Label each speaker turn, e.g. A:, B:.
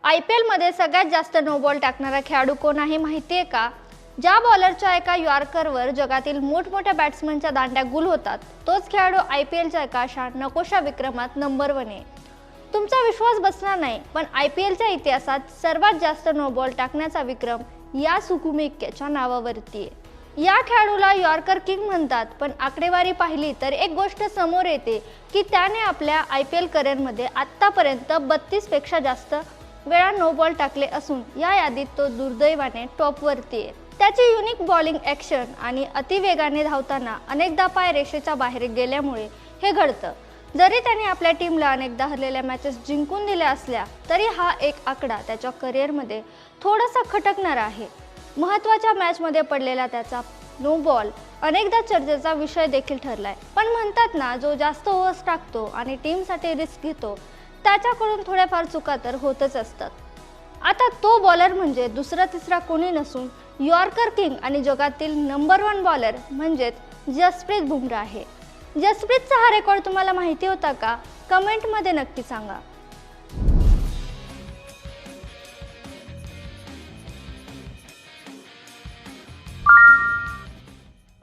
A: IPL मध्ये सगळ्यात जास्त नो बॉल टाकणारा खेळाडू कोण आहे माहिती आहे का? ज्या बॉलरच्या एका यॉर्करवर जगातील मोठमोठ्या बॅट्समनच्या दांड्या गुल होतात, तोच खेळाडू IPLच्या एका अशा नकोशा विक्रमात नंबर 1 आहे. तुमचा विश्वास बसणार नाही, पण IPLच्या इतिहासात सर्वात जास्त नो बॉल टाकण्याचा विक्रम या सुकुमी इक्क्याच्या नावावरती आहे. या खेळाडूला यॉर्कर किंग म्हणतात, पण आकडेवारी पाहिली तर एक गोष्ट समोर येते की त्याने आपल्या IPL करिअरमध्ये आत्तापर्यंत 32 पेक्षा जास्त वेळा नो बॉल टाकले असून या यादीत तो दुर्दैवाने टॉपवरती आहे. त्याची युनिक बॉलिंग ॲक्शन आणि अतिवेगाने धावताना अनेकदा पाय रेषेच्या बाहेर गेल्यामुळे हे घडतं. जरी त्याने आपल्या टीमला अनेकदा हरलेल्या मॅचेस जिंकून दिल्या असल्या तरी हा एक आकडा त्याच्या करिअरमध्ये थोडासा खटकणारा आहे. महत्त्वाच्या मॅचमध्ये पडलेला त्याचा नो बॉल अनेकदा चर्चेचा विषय देखील ठरलाय. पण म्हणतात ना, जो जास्त ओव्हर्स टाकतो आणि टीमसाठी रिस्क घेतो त्याच्याकडून थोड्याफार चुका तर होतच असतात. आता तो बॉलर म्हणजे दुसरा तिसरा कोणी नसून यॉर्कर किंग आणि जगातील नंबर 1 बॉलर म्हणजेच जसप्रीत बुमराह आहे. जसप्रीतचा हा रेकॉर्ड तुम्हाला माहिती होता का? कमेंटमध्ये नक्की सांगा.